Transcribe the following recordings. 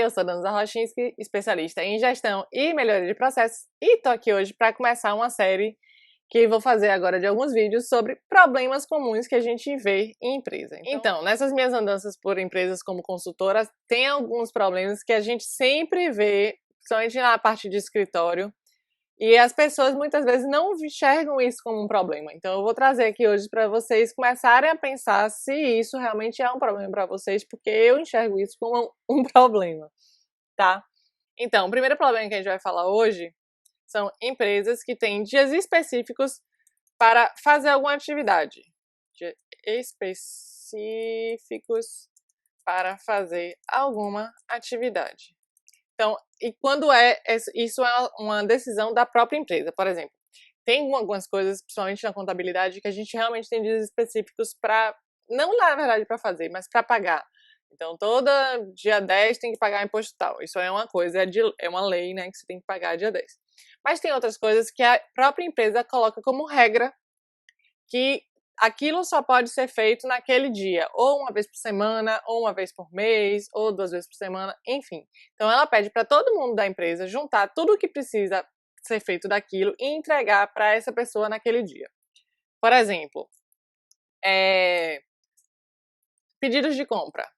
eu sou Danusa Rochinski, especialista em gestão e melhoria de processos, e tô aqui hoje para começar uma série que vou fazer agora de alguns vídeos sobre problemas comuns que a gente vê em empresa. Então, nessas minhas andanças por empresas como consultora, tem alguns problemas que a gente sempre vê, principalmente na parte de escritório, e as pessoas muitas vezes não enxergam isso como um problema. Então eu vou trazer aqui hoje para vocês começarem a pensar se isso realmente é um problema para vocês, porque eu enxergo isso como um problema, tá? Então, o primeiro problema que a gente vai falar hoje são empresas que têm dias específicos para fazer alguma atividade. Dias específicos para fazer alguma atividade. Então, e quando isso é uma decisão da própria empresa, por exemplo, tem algumas coisas, principalmente na contabilidade, que a gente realmente tem dias específicos para, não na verdade para fazer, mas para pagar. Então, todo dia 10 tem que pagar imposto tal. Isso é uma coisa, é uma lei, né, que você tem que pagar dia 10. Mas tem outras coisas que a própria empresa coloca como regra que aquilo só pode ser feito naquele dia, ou uma vez por semana, ou uma vez por mês, ou 2 vezes por semana, enfim. Então ela pede para todo mundo da empresa juntar tudo o que precisa ser feito daquilo e entregar para essa pessoa naquele dia. Por exemplo, pedidos de compra.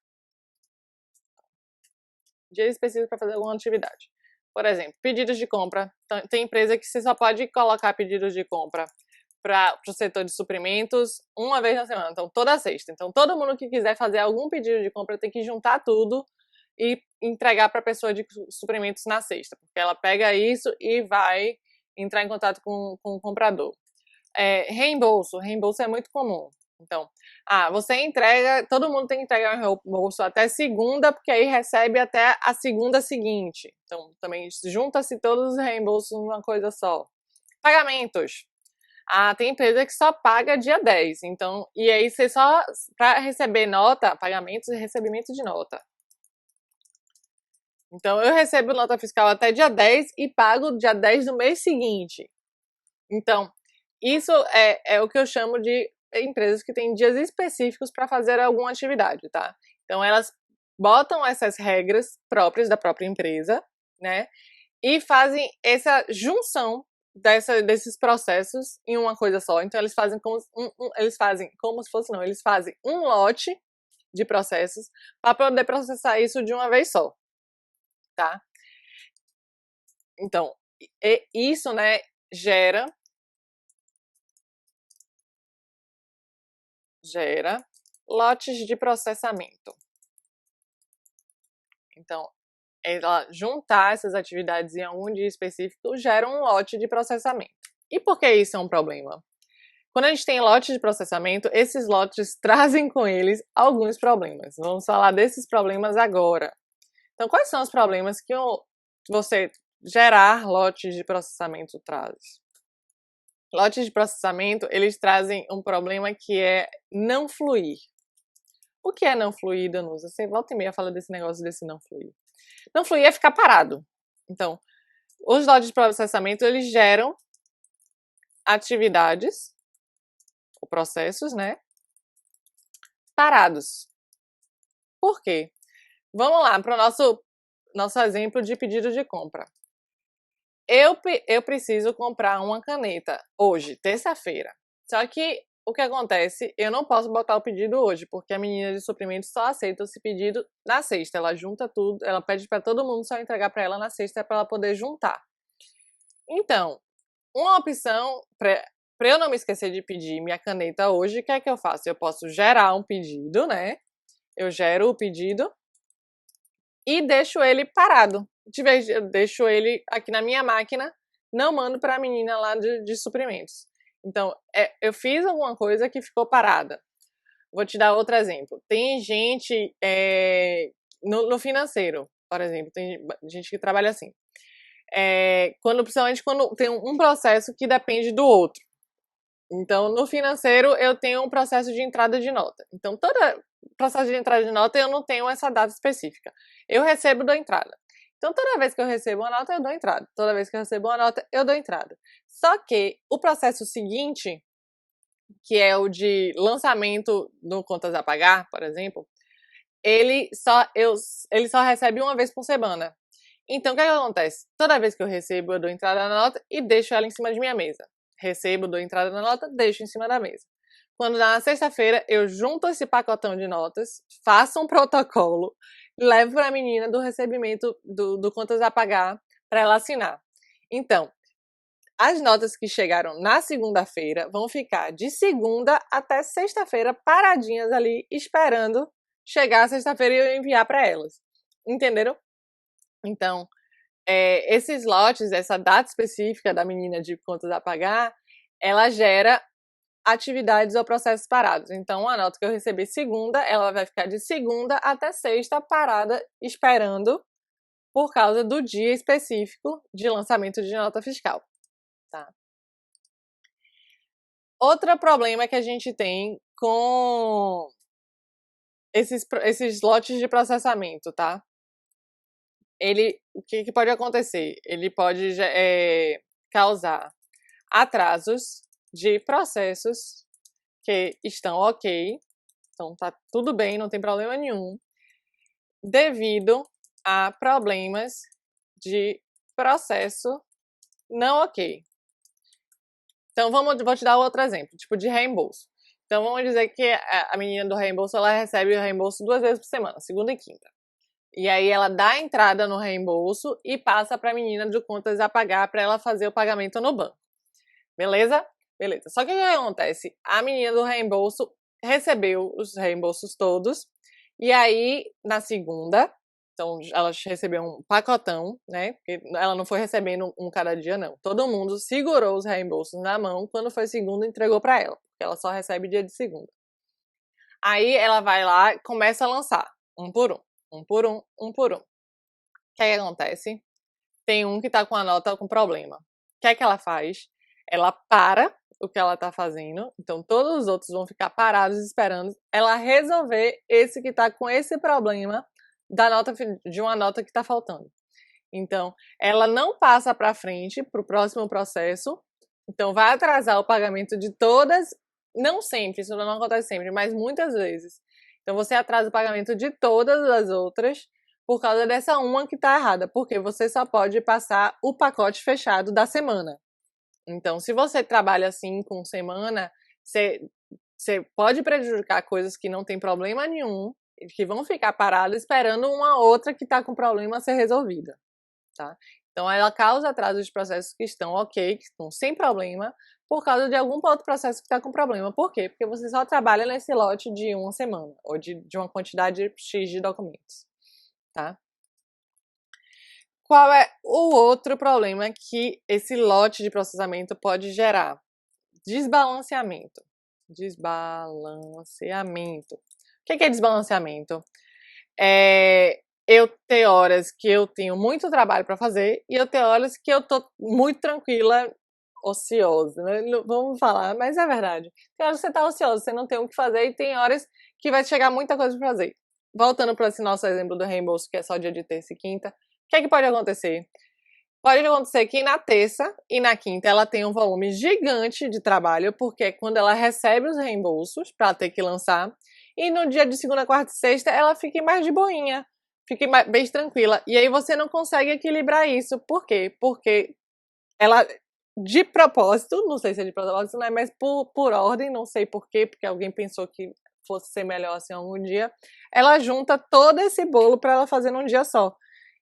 Dia específico para fazer alguma atividade. Por exemplo, pedidos de compra. Tem empresa que você só pode colocar pedidos de compra para o setor de suprimentos uma vez na semana, então toda sexta. Então todo mundo que quiser fazer algum pedido de compra tem que juntar tudo e entregar para a pessoa de suprimentos na sexta, porque ela pega isso e vai entrar em contato com o comprador. Reembolso é muito comum. Então, você entrega, todo mundo tem que entregar o reembolso até segunda, porque aí recebe até a segunda seguinte. Então também junta-se todos os reembolsos numa coisa só. Pagamentos. Tem empresa que só paga dia 10, então, e aí você só, para receber nota, pagamentos e recebimento de nota. Então, eu recebo nota fiscal até dia 10 e pago dia 10 do mês seguinte. Então, isso é o que eu chamo de empresas que têm dias específicos para fazer alguma atividade, tá? Então, elas botam essas regras próprias da própria empresa, né? E fazem essa junção desses processos em uma coisa só. Então eles fazem eles fazem um lote de processos para poder processar isso de uma vez só, tá? Então, isso, né, gera lotes de processamento. Então, ela juntar essas atividades em algum dia específico gera um lote de processamento. E por que isso é um problema? Quando a gente tem lote de processamento, esses lotes trazem com eles alguns problemas. Vamos falar desses problemas agora. Então, quais são os problemas que você gerar lotes de processamento traz? Lotes de processamento, eles trazem um problema que é não fluir. O que é não fluir, Danusa? Você volta e meia fala desse negócio desse não fluir. Não fluir é ficar parado. Então, os lotes de processamento, eles geram atividades, ou processos, né, parados. Por quê? Vamos lá para o nosso exemplo de pedido de compra. Eu preciso comprar uma caneta hoje, terça-feira. Só que o que acontece? Eu não posso botar o pedido hoje, porque a menina de suprimentos só aceita esse pedido na sexta. Ela junta tudo, ela pede para todo mundo só entregar para ela na sexta para ela poder juntar. Então, uma opção para eu não me esquecer de pedir minha caneta hoje, o que é que eu faço? Eu posso gerar um pedido, né? Eu gero o pedido e deixo ele parado. Eu deixo ele aqui na minha máquina, não mando para a menina lá de suprimentos. Então, eu fiz alguma coisa que ficou parada. Vou te dar outro exemplo. Tem gente no financeiro, por exemplo, tem gente que trabalha assim. Principalmente quando tem um processo que depende do outro. Então, no financeiro, eu tenho um processo de entrada de nota. Então, todo processo de entrada de nota, eu não tenho essa data específica. Eu recebo e dou entrada. Então, toda vez que eu recebo uma nota, eu dou entrada. Toda vez que eu recebo uma nota, eu dou entrada. Só que o processo seguinte, que é o de lançamento no contas a pagar, por exemplo, ele só recebe uma vez por semana. Então, o que acontece? Toda vez que eu recebo, eu dou entrada na nota e deixo ela em cima de minha mesa. Recebo, dou entrada na nota, deixo em cima da mesa. Quando dá na sexta-feira, eu junto esse pacotão de notas, faço um protocolo, levo para a menina do recebimento do contas a pagar para ela assinar. Então, as notas que chegaram na segunda-feira vão ficar de segunda até sexta-feira paradinhas ali, esperando chegar a sexta-feira e eu enviar para elas. Entenderam? Então, esses lotes, essa data específica da menina de contas a pagar, ela gera atividades ou processos parados. Então, a nota que eu recebi segunda, ela vai ficar de segunda até sexta parada, esperando por causa do dia específico de lançamento de nota fiscal. Tá? Outro problema que a gente tem com esses lotes de processamento, tá? O que pode acontecer? Ele pode causar atrasos de processos que estão ok, então tá tudo bem, não tem problema nenhum, devido a problemas de processo não ok. Então vou te dar outro exemplo, tipo de reembolso. Então vamos dizer que a menina do reembolso, ela recebe o reembolso 2 vezes por semana, segunda e quinta. E aí ela dá a entrada no reembolso e passa para a menina de contas a pagar para ela fazer o pagamento no banco. Beleza? Beleza. Só que o que acontece? A menina do reembolso recebeu os reembolsos todos e aí na segunda, então ela recebeu um pacotão, né? Porque ela não foi recebendo um cada dia não. Todo mundo segurou os reembolsos na mão, quando foi segunda entregou para ela, porque ela só recebe dia de segunda. Aí ela vai lá e começa a lançar, um por um. Um por um, um por um. O que acontece? Tem um que tá com a nota com problema. O que ela faz? Ela para o que ela tá fazendo, então todos os outros vão ficar parados esperando ela resolver esse que tá com esse problema de uma nota que tá faltando. Então, ela não passa para frente para o próximo processo, então vai atrasar o pagamento de todas, não sempre, isso não acontece sempre, mas muitas vezes. Então você atrasa o pagamento de todas as outras por causa dessa uma que está errada, porque você só pode passar o pacote fechado da semana. Então, se você trabalha assim com semana, você pode prejudicar coisas que não tem problema nenhum, que vão ficar paradas esperando uma outra que está com problema ser resolvida. Tá? Então, ela causa atraso de processos que estão ok, que estão sem problema, por causa de algum outro processo que está com problema. Por quê? Porque você só trabalha nesse lote de uma semana, ou de uma quantidade X de documentos. Tá? Qual é o outro problema que esse lote de processamento pode gerar? Desbalanceamento. Desbalanceamento. O que é desbalanceamento? Eu tenho horas que eu tenho muito trabalho para fazer e eu tenho horas que eu tô muito tranquila, ociosa, né? Vamos falar, mas é verdade. Tem horas que você tá ocioso, você não tem o que fazer e tem horas que vai chegar muita coisa para fazer. Voltando para esse nosso exemplo do reembolso, que é só dia de terça e quinta, o que pode acontecer? Pode acontecer que na terça e na quinta ela tem um volume gigante de trabalho, porque é quando ela recebe os reembolsos para ter que lançar, e no dia de segunda, quarta e sexta ela fica mais de boinha, fica bem tranquila. E aí você não consegue equilibrar isso. Por quê? Porque ela, de propósito, não sei se é de propósito, né, mas por ordem, não sei por quê, porque alguém pensou que fosse ser melhor assim algum dia, ela junta todo esse bolo para ela fazer num dia só.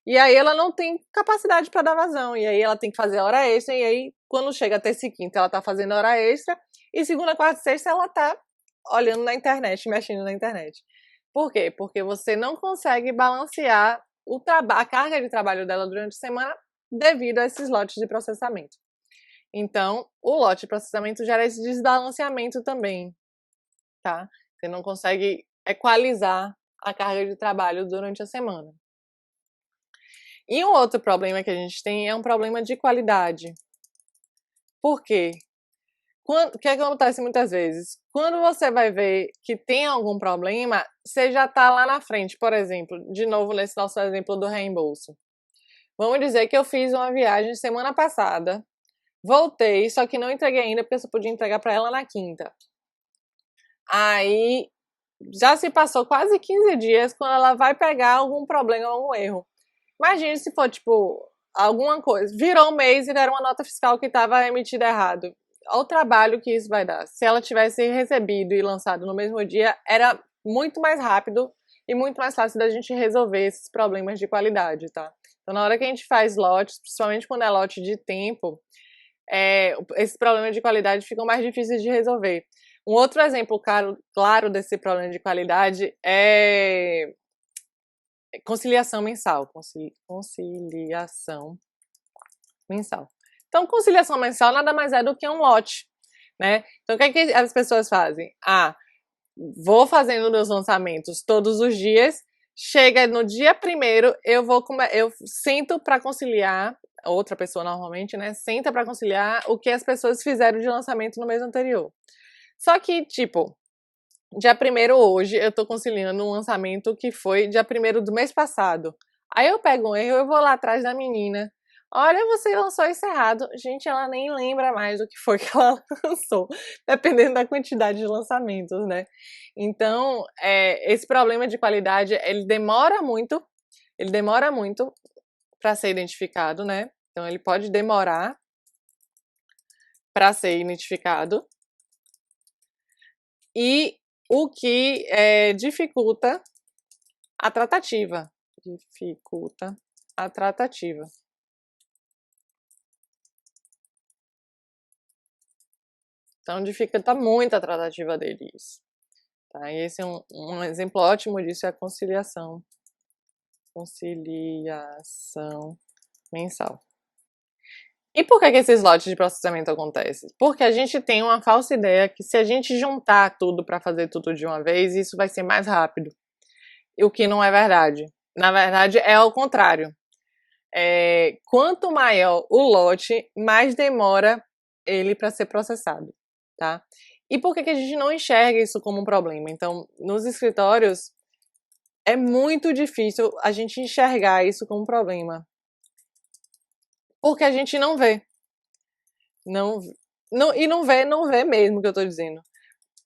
E aí ela não tem capacidade para dar vazão, e aí ela tem que fazer hora extra, e aí quando chega terça e quinta ela tá fazendo hora extra, e segunda, quarta e sexta ela tá olhando na internet, mexendo na internet. Por quê? Porque você não consegue balancear a carga de trabalho dela durante a semana devido a esses lotes de processamento. Então, o lote de processamento gera esse desbalanceamento também, tá? Você não consegue equalizar a carga de trabalho durante a semana. E um outro problema que a gente tem é um problema de qualidade. Por quê? O que acontece muitas vezes? Quando você vai ver que tem algum problema, você já está lá na frente. Por exemplo, de novo nesse nosso exemplo do reembolso. Vamos dizer que eu fiz uma viagem semana passada, voltei, só que não entreguei ainda porque eu só podia entregar para ela na quinta. Aí já se passou quase 15 dias quando ela vai pegar algum problema, algum erro. Imagine se for, tipo, alguma coisa, virou um mês e deram uma nota fiscal que estava emitida errado. Olha o trabalho que isso vai dar. Se ela tivesse recebido e lançado no mesmo dia, era muito mais rápido e muito mais fácil da gente resolver esses problemas de qualidade, tá? Então, na hora que a gente faz lotes, principalmente quando é lote de tempo, esses problemas de qualidade ficam mais difíceis de resolver. Um outro exemplo claro desse problema de qualidade é conciliação mensal. Conciliação mensal. Então, conciliação mensal nada mais é do que um lote, né? Então, o que é que as pessoas fazem? Vou fazendo meus lançamentos todos os dias, chega no dia primeiro, eu sento para conciliar, outra pessoa normalmente, né? Senta para conciliar o que as pessoas fizeram de lançamento no mês anterior. Só que, tipo, dia 1º hoje, eu tô conciliando um lançamento que foi dia 1º do mês passado. Aí eu pego um erro, eu vou lá atrás da menina. Olha, você lançou isso errado. Gente, ela nem lembra mais do que foi que ela lançou, dependendo da quantidade de lançamentos, né? Então, esse problema de qualidade, ele demora muito para ser identificado, né? Então, ele pode demorar para ser identificado. E o que dificulta a tratativa. Dificulta a tratativa. Então, dificulta muito a tratativa deles. Tá? E esse é um exemplo ótimo disso, é a conciliação. Conciliação mensal. E por que esses lotes de processamento acontecem? Porque a gente tem uma falsa ideia que se a gente juntar tudo para fazer tudo de uma vez, isso vai ser mais rápido. O que não é verdade. Na verdade, é ao contrário. Quanto maior o lote, mais demora ele para ser processado, tá? E por que a gente não enxerga isso como um problema? Então, nos escritórios, é muito difícil a gente enxergar isso como um problema. Porque a gente não vê. E não vê mesmo o que eu tô dizendo.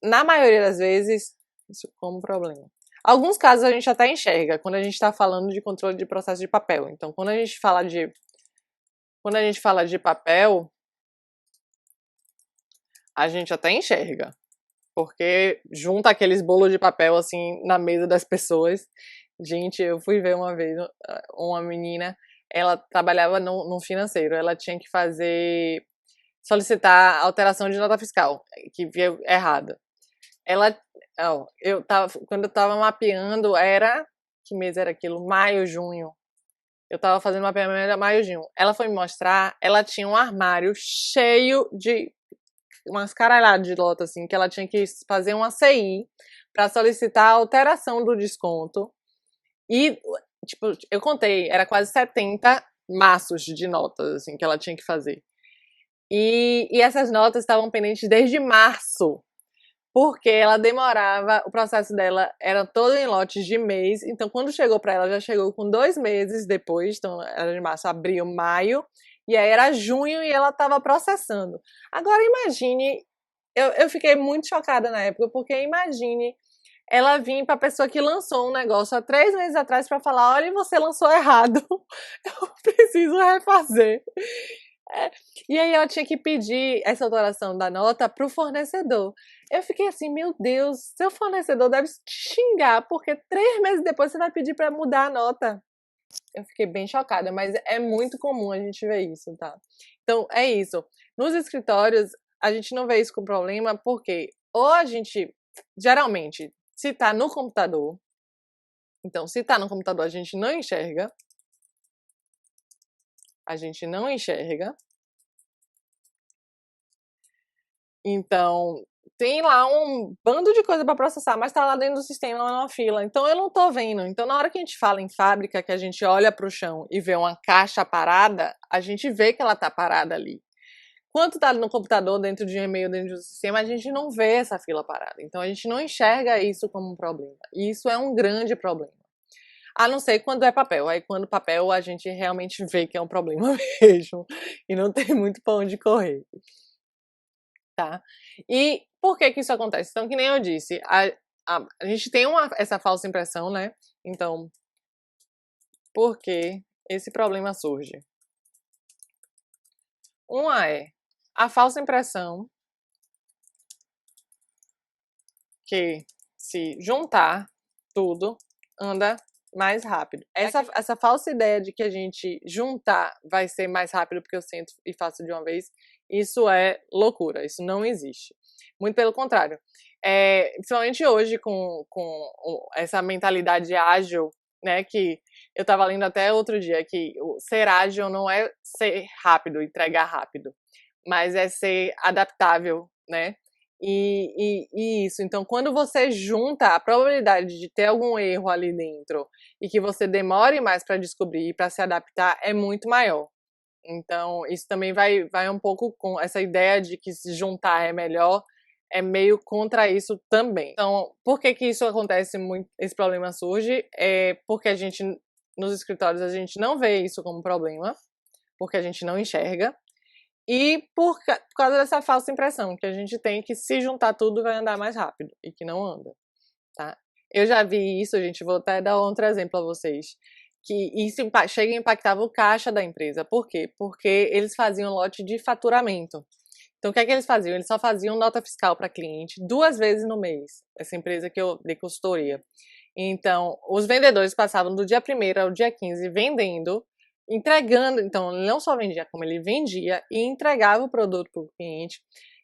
Na maioria das vezes, isso como problema. Alguns casos a gente até enxerga, quando a gente está falando de controle de processo de papel. Então, quando a gente fala de papel, a gente até enxerga. Porque junta aqueles bolos de papel, assim, na mesa das pessoas. Gente, eu fui ver uma vez uma menina, ela trabalhava no financeiro, ela tinha que solicitar alteração de nota fiscal, que veio errada. Quando eu tava mapeando, que mês era aquilo? Maio, junho. Eu tava fazendo mapeamento, era maio, junho. Ela foi me mostrar, ela tinha um armário cheio de umas caralhadas de lota, assim, que ela tinha que fazer uma CI para solicitar a alteração do desconto. E, tipo, eu contei, era quase 70 maços de notas, assim, que ela tinha que fazer. E essas notas estavam pendentes desde março, porque ela demorava, o processo dela era todo em lotes de mês, então quando chegou para ela, já chegou com 2 meses depois, então era de março, abril, maio, e aí era junho e ela estava processando. Agora imagine, eu fiquei muito chocada na época, porque imagine ela vir para a pessoa que lançou um negócio há 3 meses atrás para falar, olha, você lançou errado, eu preciso refazer. E aí ela tinha que pedir essa alteração da nota pro fornecedor. Eu fiquei assim, meu Deus, seu fornecedor deve te xingar, porque 3 meses depois você vai pedir para mudar a nota. Eu fiquei bem chocada, mas é muito comum a gente ver isso, tá? Então, é isso. Nos escritórios, a gente não vê isso com problema, porque ou a gente, geralmente, se tá no computador, então, se tá no computador, a gente não enxerga. A gente não enxerga. Então, tem lá um bando de coisa para processar, mas tá lá dentro do sistema, lá numa fila. Então, eu não tô vendo. Então, na hora que a gente fala em fábrica, que a gente olha pro chão e vê uma caixa parada, a gente vê que ela tá parada ali. Quando tá no computador, dentro de um e-mail, dentro do sistema, a gente não vê essa fila parada. Então, a gente não enxerga isso como um problema. E isso é um grande problema. A não ser quando é papel. Aí, quando papel, a gente realmente vê que é um problema mesmo. E não tem muito pra onde correr. Tá? E por que isso acontece? Então, que nem eu disse, a gente tem essa falsa impressão, né? Então, por que esse problema surge? Uma é a falsa impressão que se juntar tudo anda mais rápido. Essa falsa ideia de que a gente juntar vai ser mais rápido porque eu sento e faço de uma vez, isso é loucura, isso não existe. Muito pelo contrário. Principalmente hoje com essa mentalidade ágil, né, que eu estava lendo até outro dia, que ser ágil não é ser rápido, entregar rápido, mas é ser adaptável, né? E isso, então quando você junta a probabilidade de ter algum erro ali dentro e que você demore mais para descobrir e para se adaptar é muito maior. Então isso também vai um pouco com essa ideia de que se juntar é melhor, é meio contra isso também. Então, por que isso acontece muito, esse problema surge? É porque nos escritórios, a gente não vê isso como problema, porque a gente não enxerga, e por causa dessa falsa impressão que a gente tem que se juntar tudo vai andar mais rápido, e que não anda, tá? Eu já vi isso, gente, vou até dar outro exemplo a vocês, que isso chega e impactava o caixa da empresa. Por quê? Porque eles faziam lote de faturamento. Então, o que é que eles faziam? Eles só faziam nota fiscal para cliente 2 vezes no mês, essa empresa que eu dei consultoria. Então, os vendedores passavam do dia 1º ao dia 15 vendendo, entregando. Então, ele não só vendia, como ele vendia e entregava o produto para o cliente.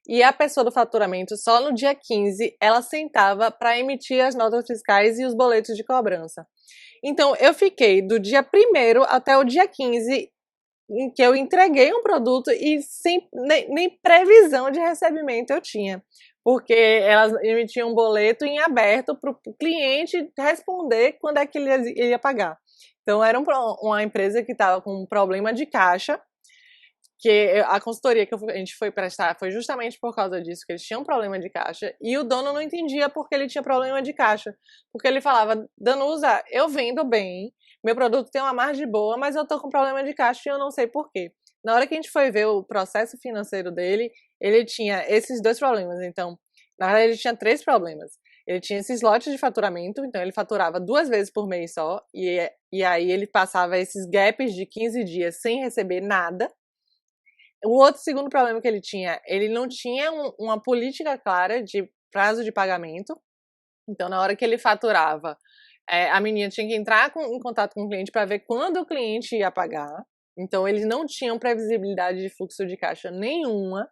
E a pessoa do faturamento, só no dia 15, ela sentava para emitir as notas fiscais e os boletos de cobrança. Então, eu fiquei do dia 1º até o dia 15 em que eu entreguei um produto e nem previsão de recebimento eu tinha. Porque elas emitiam um boleto em aberto para o cliente responder quando é que ele ia pagar. Então, era uma empresa que estava com um problema de caixa, que a consultoria que a gente foi prestar foi justamente por causa disso, que eles tinham um problema de caixa, e o dono não entendia porque ele tinha problema de caixa. Porque ele falava, Danusa, eu vendo bem, meu produto tem uma margem boa, mas eu tô com problema de caixa e eu não sei por quê. Na hora que a gente foi ver o processo financeiro dele, ele tinha esses 2 problemas. Então, na verdade, ele tinha 3 problemas. Ele tinha esses lotes de faturamento, então ele faturava 2 vezes por mês só, e aí ele passava esses gaps de 15 dias sem receber nada. O outro segundo problema que ele tinha, ele não tinha uma política clara de prazo de pagamento. Então, na hora que ele faturava, a menina tinha que entrar em contato com o cliente para ver quando o cliente ia pagar. Então, eles não tinham previsibilidade de fluxo de caixa nenhuma.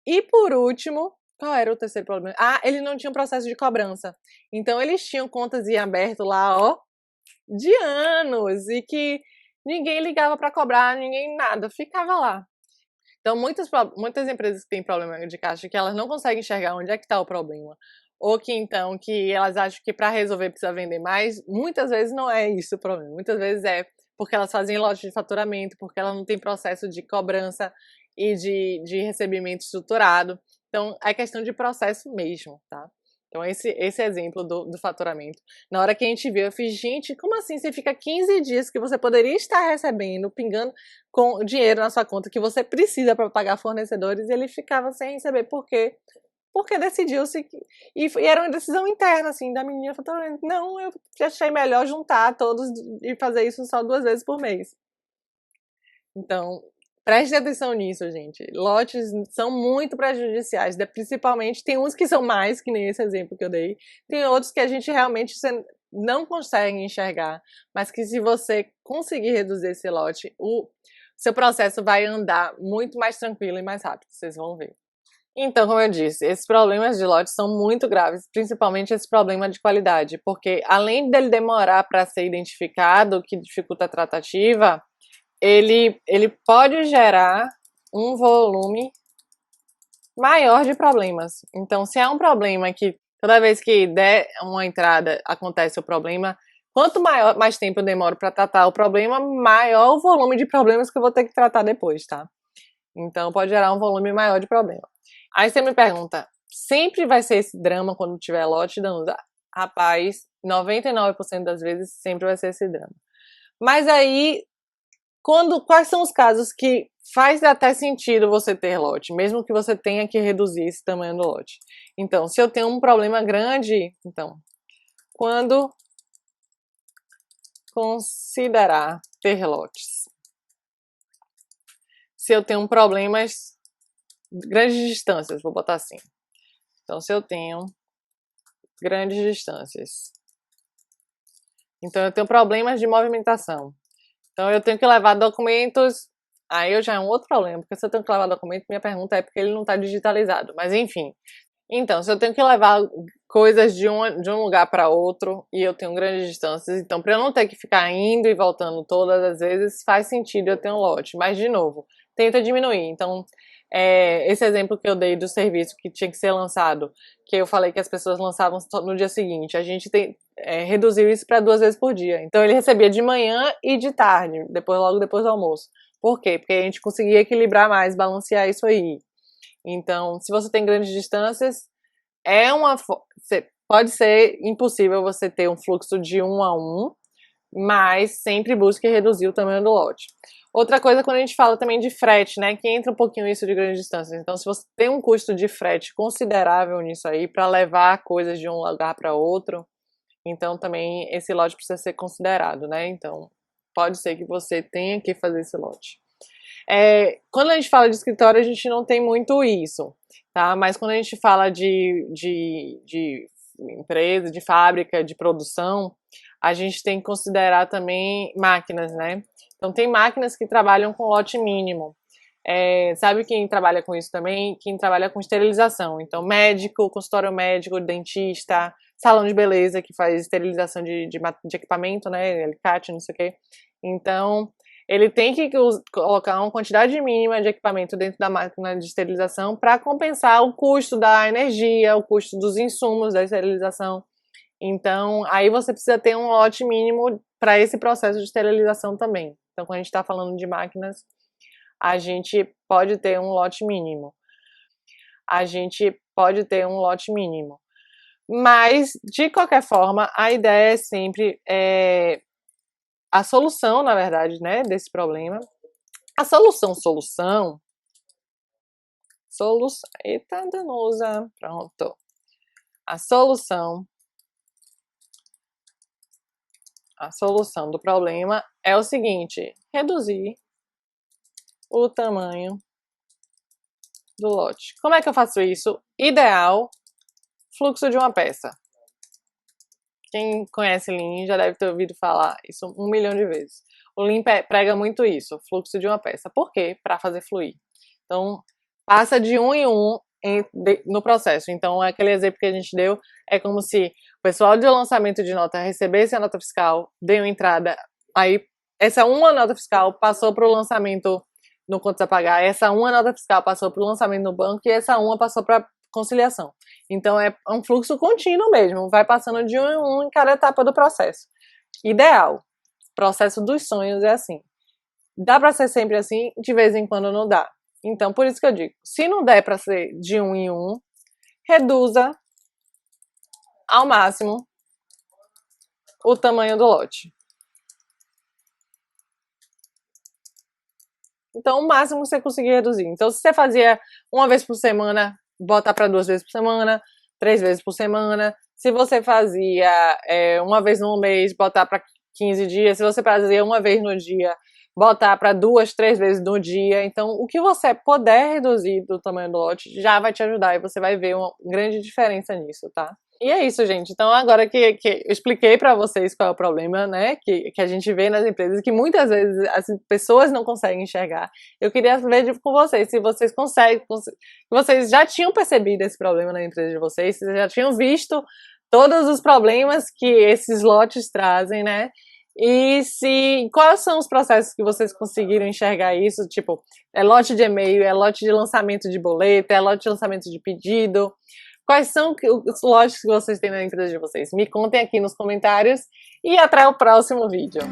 E, por último, qual era o terceiro problema? Ele não tinha um processo de cobrança. Então, eles tinham contas em aberto lá, ó, de anos, e que ninguém ligava para cobrar, ninguém nada, ficava lá. Então, muitas empresas que têm problema de caixa, que elas não conseguem enxergar onde é que está o problema, ou que então, que elas acham que para resolver precisa vender mais, muitas vezes não é isso o problema. Muitas vezes é porque elas fazem lote de faturamento, porque elas não têm processo de cobrança e de recebimento estruturado. Então, é questão de processo mesmo, tá? Então, esse exemplo do faturamento. Na hora que a gente viu, eu fiz, gente, como assim você fica 15 dias que você poderia estar recebendo, pingando com dinheiro na sua conta que você precisa para pagar fornecedores, e ele ficava sem receber. Por quê? Porque decidiu-se e era uma decisão interna, assim, da menina. Falando, não, eu achei melhor juntar todos e fazer isso só 2 vezes por mês. Então, preste atenção nisso, gente. Lotes são muito prejudiciais, principalmente tem uns que são mais, que nem esse exemplo que eu dei. Tem outros que a gente realmente não consegue enxergar, mas que se você conseguir reduzir esse lote, o seu processo vai andar muito mais tranquilo e mais rápido, vocês vão ver. Então, como eu disse, esses problemas de lote são muito graves, principalmente esse problema de qualidade, porque além dele demorar para ser identificado, que dificulta a tratativa, ele pode gerar um volume maior de problemas. Então, se é um problema que toda vez que der uma entrada acontece o problema, quanto mais tempo eu demoro para tratar o problema, maior o volume de problemas que eu vou ter que tratar depois, tá? Então, pode gerar um volume maior de problema. Aí você me pergunta, sempre vai ser esse drama quando tiver lote, Danusa? Rapaz, 99% das vezes sempre vai ser esse drama. Mas aí, quais são os casos que faz até sentido você ter lote, mesmo que você tenha que reduzir esse tamanho do lote. Então, se eu tenho um problema grande, então, quando considerar ter lotes? Se eu tenho problemas, grandes distâncias, vou botar assim. Então, se eu tenho grandes distâncias, então eu tenho problemas de movimentação. Então, eu tenho que levar documentos. Aí eu já é um outro problema, porque se eu tenho que levar documento, minha pergunta é porque ele não está digitalizado. Mas enfim. Então, se eu tenho que levar coisas de um lugar para outro e eu tenho grandes distâncias, então para eu não ter que ficar indo e voltando todas as vezes, faz sentido eu ter um lote. Mas, de novo, tenta diminuir. Então, esse exemplo que eu dei do serviço que tinha que ser lançado, que eu falei que as pessoas lançavam no dia seguinte, a gente reduziu isso para 2 vezes por dia. Então, ele recebia de manhã e de tarde, logo depois do almoço. Por quê? Porque a gente conseguia equilibrar mais, balancear isso aí. Então, se você tem grandes distâncias, pode ser impossível você ter um fluxo de 1 a 1, mas sempre busque reduzir o tamanho do lote. Outra coisa, quando a gente fala também de frete, né, que entra um pouquinho isso de grandes distâncias. Então, se você tem um custo de frete considerável nisso aí, para levar coisas de um lugar para outro, então também esse lote precisa ser considerado, né? Então, pode ser que você tenha que fazer esse lote. Quando a gente fala de escritório, a gente não tem muito isso, tá? Mas quando a gente fala de empresa, de fábrica, de produção, a gente tem que considerar também máquinas, né? Então, tem máquinas que trabalham com lote mínimo. Sabe quem trabalha com isso também? Quem trabalha com esterilização. Então, médico, consultório médico, dentista, salão de beleza que faz esterilização de equipamento, né? Alicate, não sei o quê. Então, ele tem que colocar uma quantidade mínima de equipamento dentro da máquina de esterilização para compensar o custo da energia, o custo dos insumos da esterilização. Então, aí você precisa ter um lote mínimo para esse processo de esterilização também. Então, quando a gente está falando de máquinas, a gente pode ter um lote mínimo. Mas, de qualquer forma, a ideia é sempre a solução, na verdade, né, desse problema. A solução. Eita, danosa. Pronto. A solução do problema é o seguinte: reduzir o tamanho do lote. Como é que eu faço isso? Ideal, fluxo de uma peça. Quem conhece Lean já deve ter ouvido falar isso 1 milhão de vezes. O Lean prega muito isso, fluxo de uma peça. Por quê? Para fazer fluir. Então, passa de um em um no processo. Então, aquele exemplo que a gente deu é como se o pessoal de lançamento de nota recebesse a nota fiscal, deu entrada, aí essa uma nota fiscal passou para o lançamento no contas a pagar, essa uma nota fiscal passou para o lançamento no banco e essa uma passou para conciliação. Então, é um fluxo contínuo mesmo, vai passando de um em um em cada etapa do processo. Ideal. Processo dos sonhos é assim. Dá para ser sempre assim, de vez em quando não dá. Então, por isso que eu digo, se não der para ser de um em um, reduza ao máximo o tamanho do lote. Então, o máximo que você conseguir reduzir. Então, se você fazia uma vez por semana, botar para 2 vezes por semana, 3 vezes por semana. Se você fazia uma vez no mês, botar para 15 dias. Se você fazia uma vez no dia, botar para 2, 3 vezes no dia. Então, o que você puder reduzir do tamanho do lote já vai te ajudar e você vai ver uma grande diferença nisso, tá? E é isso, gente. Então, agora que eu expliquei para vocês qual é o problema, né, que a gente vê nas empresas, que muitas vezes as pessoas não conseguem enxergar, eu queria ver com vocês se vocês vocês já tinham percebido esse problema na empresa de vocês, se vocês já tinham visto todos os problemas que esses lotes trazem, né? E quais são os processos que vocês conseguiram enxergar isso? Tipo, é lote de e-mail, é lote de lançamento de boleto, é lote de lançamento de pedido. Quais são os lotes que vocês têm na empresa de vocês? Me contem aqui nos comentários e até o próximo vídeo.